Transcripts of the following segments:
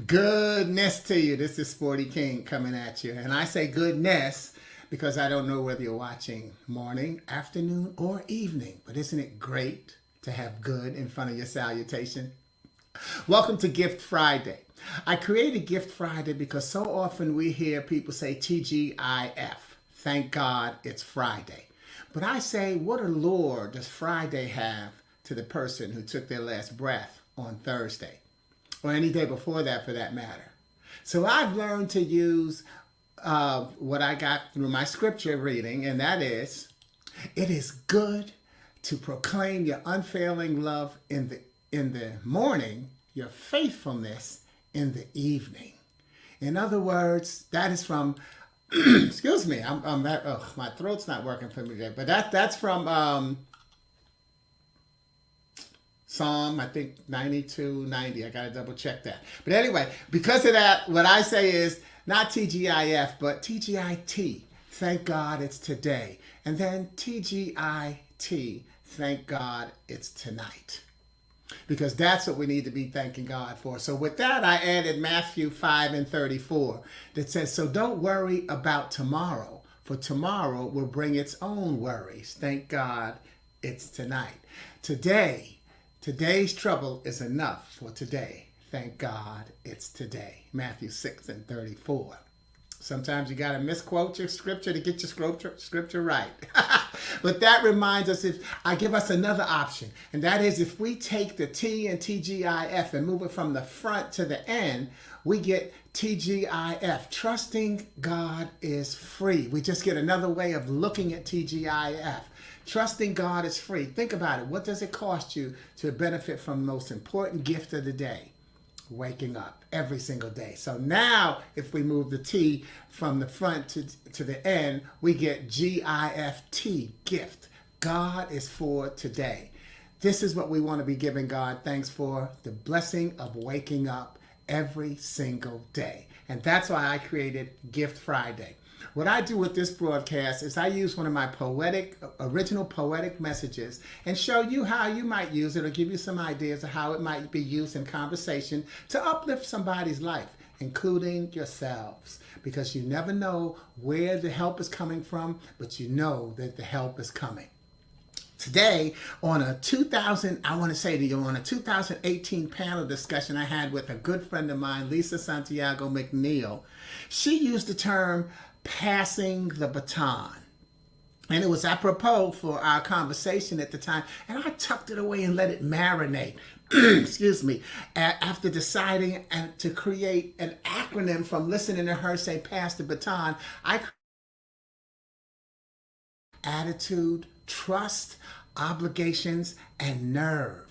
Goodness to you. This is Sporty King coming at you. And I say goodness because I don't know whether you're watching morning, afternoon, or evening. But isn't it great to have good in front of your salutation? Welcome to Gift Friday. I created Gift Friday because so often we hear people say TGIF. Thank God it's Friday. But I say, what allure does Friday have to the person who took their last breath on Thursday? Or any day before that, for that matter. So I've learned to use what I got through my scripture reading, and that is, it is good to proclaim your unfailing love in the morning, your faithfulness in the evening. In other words, that is from, excuse me, my throat's not working for me today, but that's from Psalm, I think 92, 90. I got to double check that. But anyway, because of that, what I say is not TGIF, but TGIT. Thank God it's today. And then TGIT. Thank God it's tonight. Because that's what we need to be thanking God for. So with that, I added Matthew 5:34 that says, so don't worry about tomorrow, for tomorrow will bring its own worries. Thank God it's tonight. Today's trouble is enough for today. Thank God it's today. Matthew 6:34. Sometimes you got to misquote your scripture to get your scripture right. But that reminds us, if I give us another option, and that is if we take the T and TGIF and move it from the front to the end, we get TGIF. Trusting God is free. We just get another way of looking at TGIF. Trusting God is free. Think about it. What does it cost you to benefit from the most important gift of the day? Waking up every single day. So now, if we move the T from the front to the end, we get GIFT, gift. God is for today. This is what we want to be giving God thanks for, the blessing of waking up every single day. And that's why I created Gift Friday. What I do with this broadcast is I use one of my original poetic messages and show you how you might use it, or give you some ideas of how it might be used in conversation to uplift somebody's life, including yourselves. Because you never know where the help is coming from, but you know that the help is coming. Today, on a 2018 panel discussion I had with a good friend of mine, Lisa Santiago McNeil, she used the term passing the baton. And it was apropos for our conversation at the time. And I tucked it away and let it marinate. Excuse me. After deciding to create an acronym from listening to her say pass the baton, I attitude, trust, obligations, and nerve.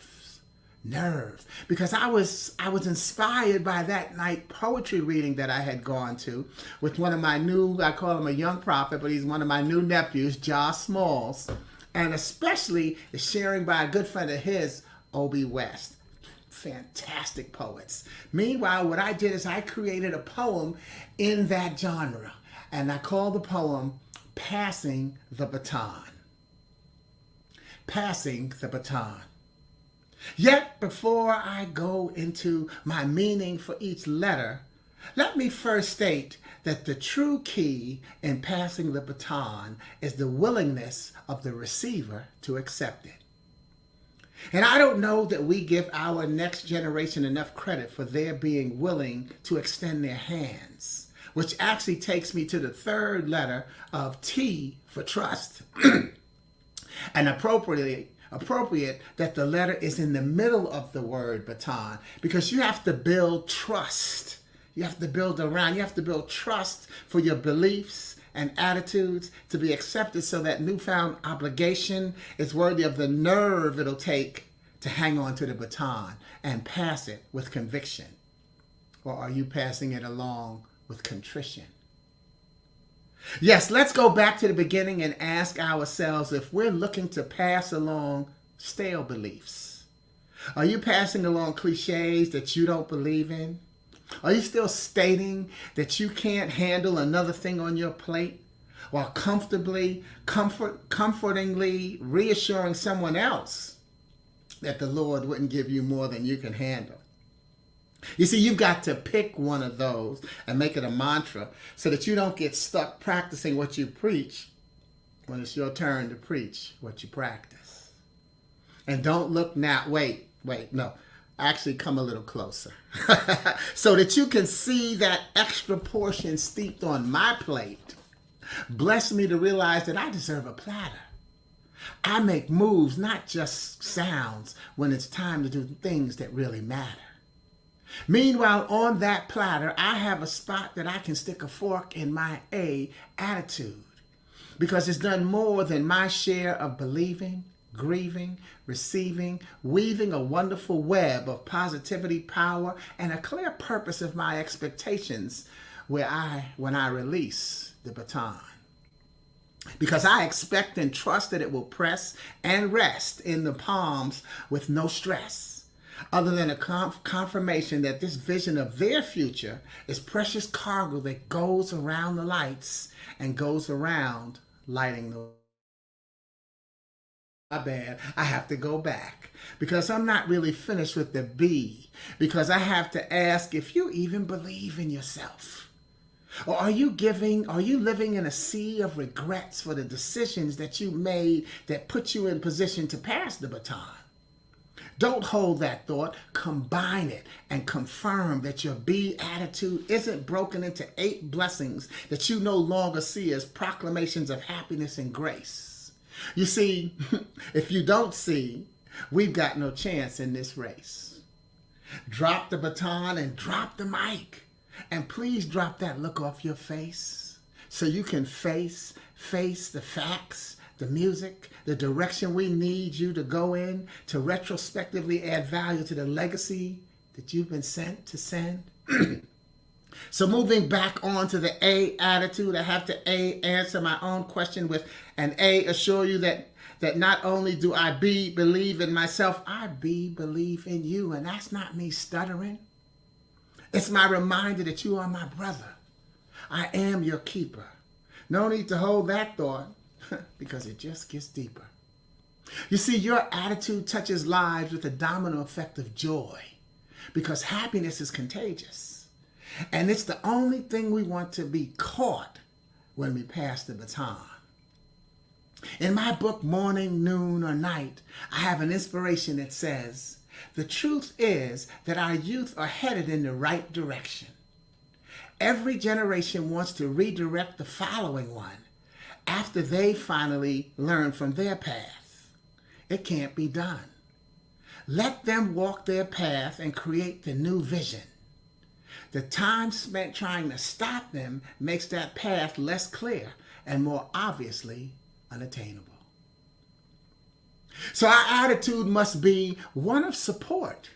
Because I was inspired by that night poetry reading that I had gone to with one of my new, I call him a young prophet, but he's one of my new nephews, Jah Smalls, and especially the sharing by a good friend of his, Obie West. Fantastic poets. Meanwhile, what I did is I created a poem in that genre, and I called the poem Passing the Baton. Passing the baton. Yet before I go into my meaning for each letter, let me first state that the true key in passing the baton is the willingness of the receiver to accept it. And I don't know that we give our next generation enough credit for their being willing to extend their hands, which actually takes me to the third letter of T for trust. And appropriate that the letter is in the middle of the word baton, because you have to build trust. You have to build trust for your beliefs and attitudes to be accepted, so that newfound obligation is worthy of the nerve it'll take to hang on to the baton and pass it with conviction. Or are you passing it along with contrition? Yes, let's go back to the beginning and ask ourselves if we're looking to pass along stale beliefs. Are you passing along cliches that you don't believe in? Are you still stating that you can't handle another thing on your plate, while comfortingly reassuring someone else that the Lord wouldn't give you more than you can handle? You see, you've got to pick one of those and make it a mantra so that you don't get stuck practicing what you preach when it's your turn to preach what you practice. And don't look now. Wait, no. Actually, come a little closer so that you can see that extra portion steeped on my plate. Bless me to realize that I deserve a platter. I make moves, not just sounds, when it's time to do things that really matter. Meanwhile, on that platter, I have a spot that I can stick a fork in my A attitude, because it's done more than my share of believing, grieving, receiving, weaving a wonderful web of positivity, power, and a clear purpose of my expectations when I release the baton. Because I expect and trust that it will press and rest in the palms with no stress, other than a confirmation that this vision of their future is precious cargo that goes around the lights and goes around lighting the... My bad, I have to go back because I'm not really finished with the B, because I have to ask if you even believe in yourself. Or are you living in a sea of regrets for the decisions that you made that put you in position to pass the baton? Don't hold that thought, combine it, and confirm that your B attitude isn't broken into 8 blessings that you no longer see as proclamations of happiness and grace. You see, if you don't see, we've got no chance in this race. Drop the baton and drop the mic. And please drop that look off your face so you can face the facts, the music, the direction we need you to go in to retrospectively add value to the legacy that you've been sent to send. So moving back on to the A attitude, I have to answer my own question with an A, assure you that not only do I believe in myself, I believe in you. And that's not me stuttering. It's my reminder that you are my brother. I am your keeper. No need to hold that thought because it just gets deeper. You see, your attitude touches lives with a domino effect of joy because happiness is contagious. And it's the only thing we want to be caught when we pass the baton. In my book, Morning, Noon, or Night, I have an inspiration that says, the truth is that our youth are headed in the right direction. Every generation wants to redirect the following one after they finally learn from their path. It can't be done. Let them walk their path and create the new vision. The time spent trying to stop them makes that path less clear and more obviously unattainable. So our attitude must be one of support,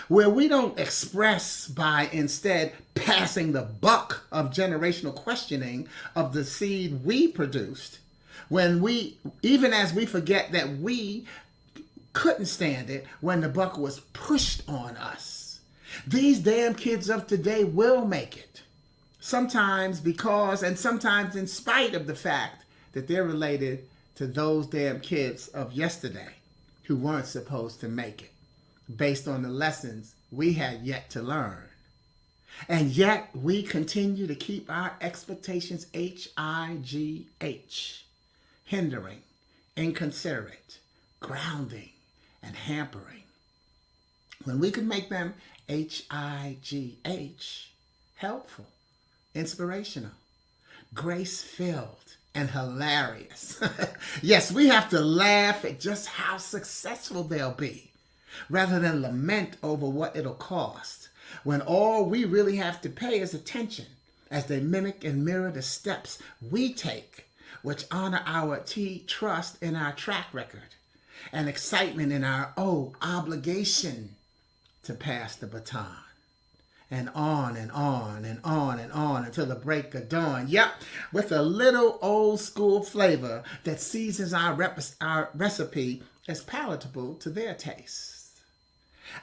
where we don't express by instead passing the buck of generational questioning of the seed we produced, even as we forget that we couldn't stand it when the buck was pushed on us. These damn kids of today will make it, sometimes because and sometimes in spite of the fact that they're related to those damn kids of yesterday who weren't supposed to make it, based on the lessons we had yet to learn. And yet we continue to keep our expectations HIGH, hindering, inconsiderate, grounding, and hampering, when we could make them HIGH, helpful, inspirational, grace-filled, and hilarious. Yes, we have to laugh at just how successful they'll be, rather than lament over what it'll cost, when all we really have to pay is attention as they mimic and mirror the steps we take, which honor our trust in our track record and excitement in our obligation to pass the baton. And on and on and on and on until the break of dawn. Yep, with a little old school flavor that seasons our recipe as palatable to their taste.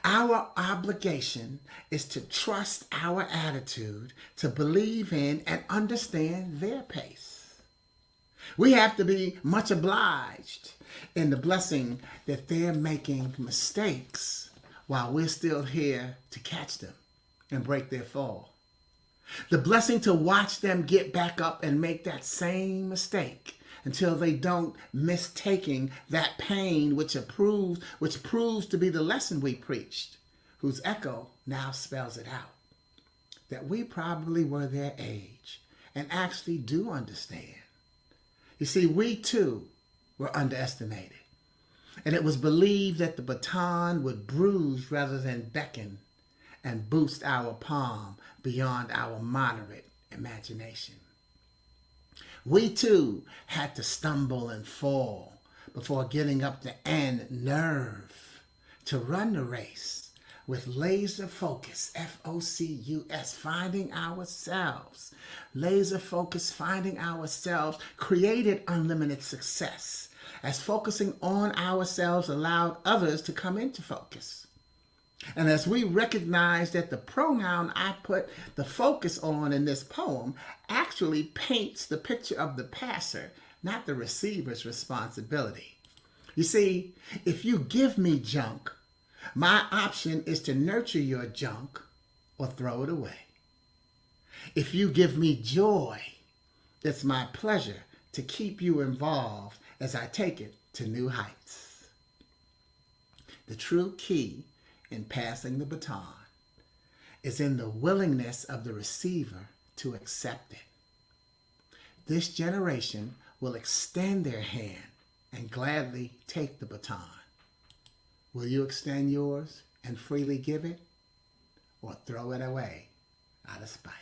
Our obligation is to trust our attitude, to believe in and understand their pace. We have to be much obliged in the blessing that they're making mistakes while we're still here to catch them. and break their fall. The blessing to watch them get back up and make that same mistake until they don't, mistaking that pain which proves to be the lesson we preached, whose echo now spells it out. That we probably were their age and actually do understand. You see, we too were underestimated. And it was believed that the baton would bruise rather than beckon and boost our palm beyond our moderate imagination. We too had to stumble and fall before getting up the end nerve to run the race with laser focus, F-O-C-U-S, finding ourselves. Laser focus, finding ourselves, created unlimited success, as focusing on ourselves allowed others to come into focus. And as we recognize that the pronoun I put the focus on in this poem actually paints the picture of the passer, not the receiver's responsibility. You see, if you give me junk, my option is to nurture your junk or throw it away. If you give me joy, it's my pleasure to keep you involved as I take it to new heights. The true key in passing the baton is in the willingness of the receiver to accept it. This generation will extend their hand and gladly take the baton. Will you extend yours and freely give it, or throw it away out of spite?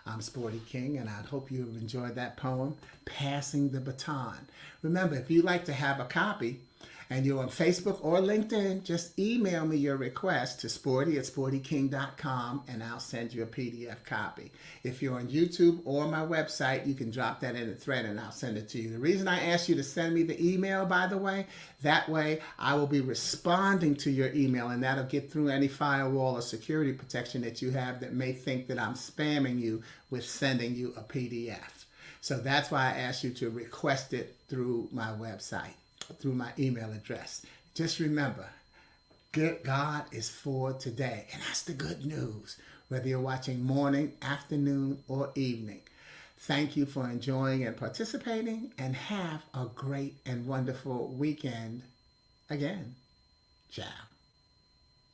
I'm Sporty King, and I hope you enjoyed that poem, Passing the Baton. Remember, if you'd like to have a copy and you're on Facebook or LinkedIn, just email me your request to sporty@sportyking.com and I'll send you a PDF copy. If you're on YouTube or my website, you can drop that in a thread and I'll send it to you. The reason I asked you to send me the email, by the way, that way I will be responding to your email and that'll get through any firewall or security protection that you have that may think that I'm spamming you with sending you a PDF. So that's why I asked you to request it through my website, through my email address. Just remember, God is for today. And that's the good news, whether you're watching morning, afternoon, or evening. Thank you for enjoying and participating, and have a great and wonderful weekend again. Ciao.